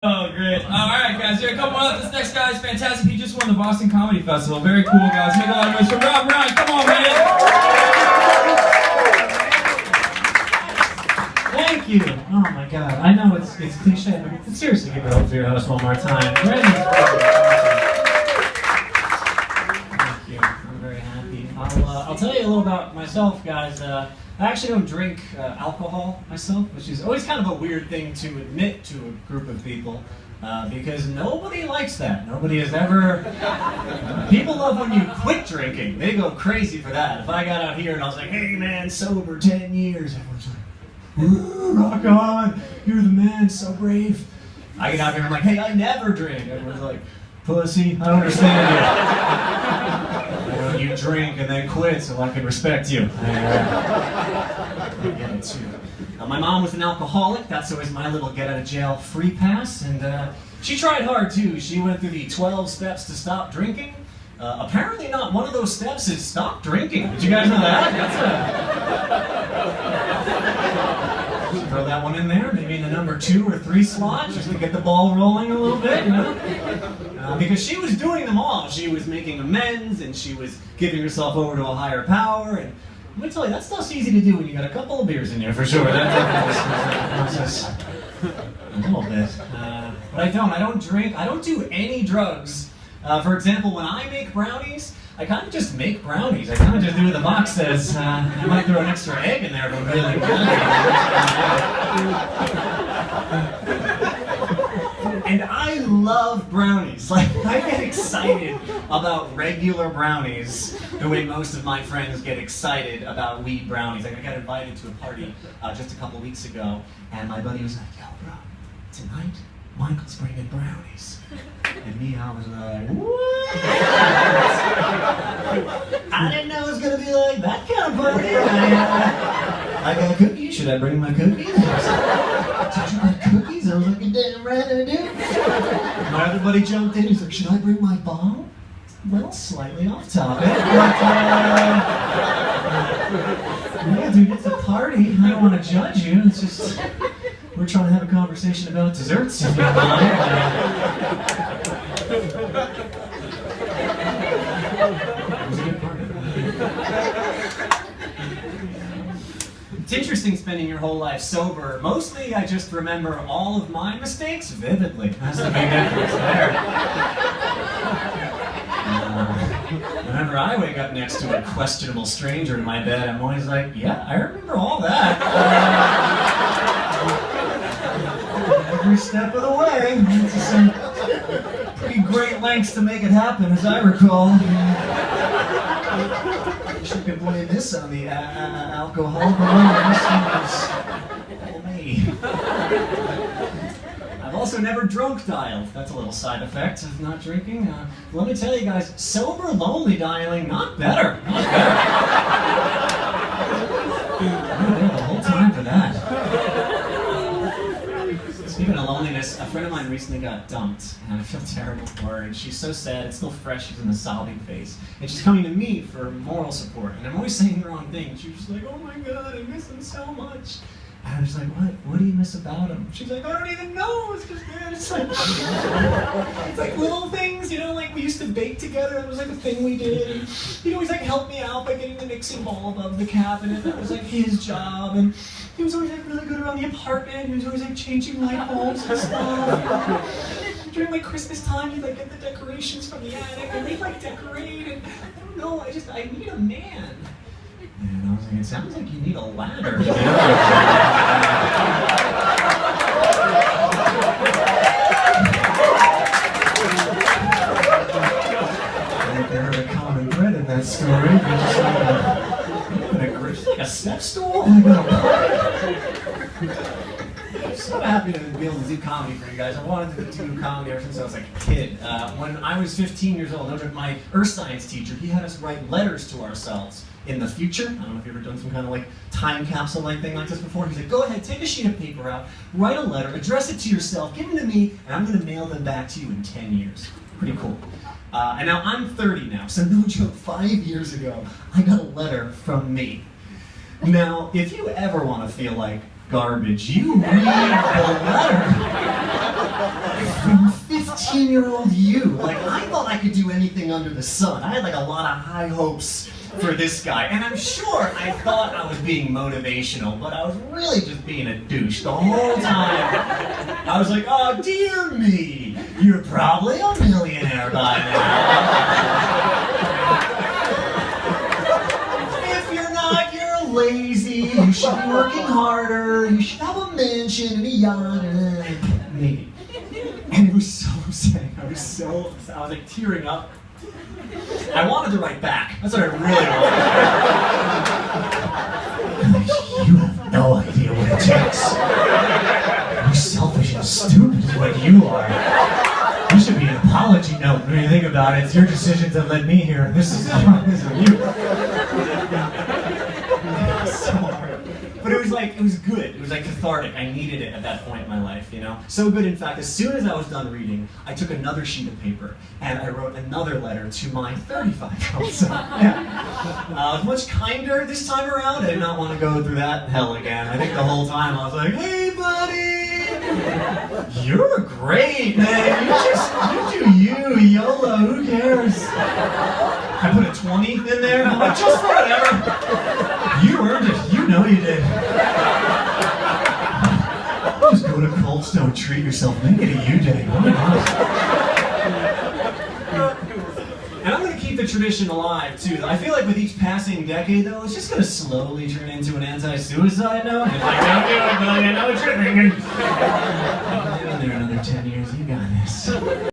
Oh, great. All right, guys. Here, come on up. This next guy is fantastic. He just won the Boston Comedy Festival. Very cool, guys. Make a lot of noise for Rob Ryan. Come on, man. Thank you. Oh, my God. I know it's cliche, but seriously, give it up for your host one more time. Thank you. I'm very happy. I'll tell you a little about myself, guys. I actually don't drink alcohol myself, which is always kind of a weird thing to admit to a group of people, because nobody likes that. Nobody has ever... People love when you quit drinking. They go crazy for that. If I got out here and I was like, hey man, sober 10 years, everyone's like, ooh, rock on, you're the man, so brave. I get out here and I'm like, hey, I never drink. Everyone's like, pussy, I don't understand you. You drink and then quit so I can respect you. Yeah, too. My mom was an alcoholic. That's always my little get out of jail free pass. And she tried hard too. She went through the 12 steps to stop drinking. Apparently not one of those steps is stop drinking. Did you guys know that? That's throw that one in there, maybe in the number 2 or 3 slot, just to get the ball rolling a little bit, you know? Because she was doing them all. She was making amends, and she was giving herself over to a higher power, and let me tell you, that stuff's easy to do when you got a couple of beers in you, for sure. That's a little bit. But I don't drink, I don't do any drugs. For example, when I make brownies, I kind of just make brownies. I kind of just do what the box says. I might throw an extra egg in there if I'm really good. And I love brownies. Like, I get excited about regular brownies the way most of my friends get excited about wheat brownies. Like, I got invited to a party just a couple weeks ago, and my buddy was like, yo, bro, tonight, Michael's bringing brownies. And me, I was like, what? I didn't know it was going to be like that kind of party. I got cookies. Should I bring my cookies? Did you get cookies? I was like, you damn right I do. My other buddy jumped in. He's like, should I bring my bomb? Well, slightly off topic. But, yeah, dude, it's a party. I don't want to judge you. It's just... We're trying to have a conversation about desserts, if you don't mind. It was a good party. It's interesting spending your whole life sober. Mostly, I just remember all of my mistakes vividly. That's the big difference there. Whenever I wake up next to a questionable stranger in my bed, I'm always like, yeah, I remember all that. Every step of the way. It's some pretty great lengths to make it happen, as I recall. I wish I could blame this on the alcohol, but this was all me. I've also never drunk dialed. That's a little side effect of not drinking. Let me tell you guys, sober lonely dialing, not better. Not better. I'm there the whole time for that. Speaking of loneliness, a friend of mine recently got dumped, and I feel terrible for her, and she's so sad, it's still fresh, she's in the sobbing phase. And she's coming to me for moral support, and I'm always saying the wrong thing. She's just like, oh my god, I miss him so much. And I'm just like, what do you miss about him? She's like, I don't even know, it's just good. It's like little things, you know, like we used to bake together, that was like a thing we did. And he'd always like help me out by getting the mixing bowl above the cabinet, that was like his job. And he was always like really good around the apartment, he was always like changing light bulbs and stuff. And during like Christmas time, he'd like get the decorations from the attic, and they'd like decorate, and I don't know, I need a man. And I was like, it sounds like you need a ladder. There are a common thread in that story. Just like a step stool? I'm so happy to be able to do comedy for you guys. I wanted to do comedy ever since I was like a kid. When I was 15 years old, my earth science teacher, he had us write letters to ourselves in the future. I don't know if you've ever done some kind of like time capsule like thing like this before. He's like, go ahead, take a sheet of paper out, write a letter, address it to yourself, give them to me, and I'm going to mail them back to you in 10 years. Pretty cool. And now I'm 30 now, so no joke, 5 years ago, I got a letter from me. Now, if you ever want to feel like garbage. You read the letter from 15-year-old you. Like, I thought I could do anything under the sun. I had like a lot of high hopes for this guy, and I'm sure I thought I was being motivational, but I was really just being a douche the whole time. I was like, oh dear me, you're probably a millionaire by now. If you're not, you're lazy, you should be working harder, you should have a mansion and a yacht, maybe. And it was so upsetting. I was like tearing up. I wanted to write back. That's what I really wanted. You have no idea what it takes. You're selfish and stupid is what you are. You should be an apology note when you think about it. It's your decision to let me here. This is you. So hard. But it was good. It was like cathartic. I needed it at that point in my life, you know? So good, in fact, as soon as I was done reading, I took another sheet of paper and I wrote another letter to my 35-year-old son. Yeah. Much kinder this time around. I did not want to go through that hell again. I think the whole time I was like, hey, buddy! You're great, man. You do you, YOLO, who cares? I put a 20 in there. I'm like, just for whatever. You earned it. You know you did. Just go to Cold Stone, treat yourself, make it a you day. Why not? And I'm going to keep the tradition alive, too. I feel like with each passing decade, though, it's just going to slowly turn into an anti-suicide note. It's like, don't do it, buddy. I know what you're thinking. Maybe in there another 10 years. You got this.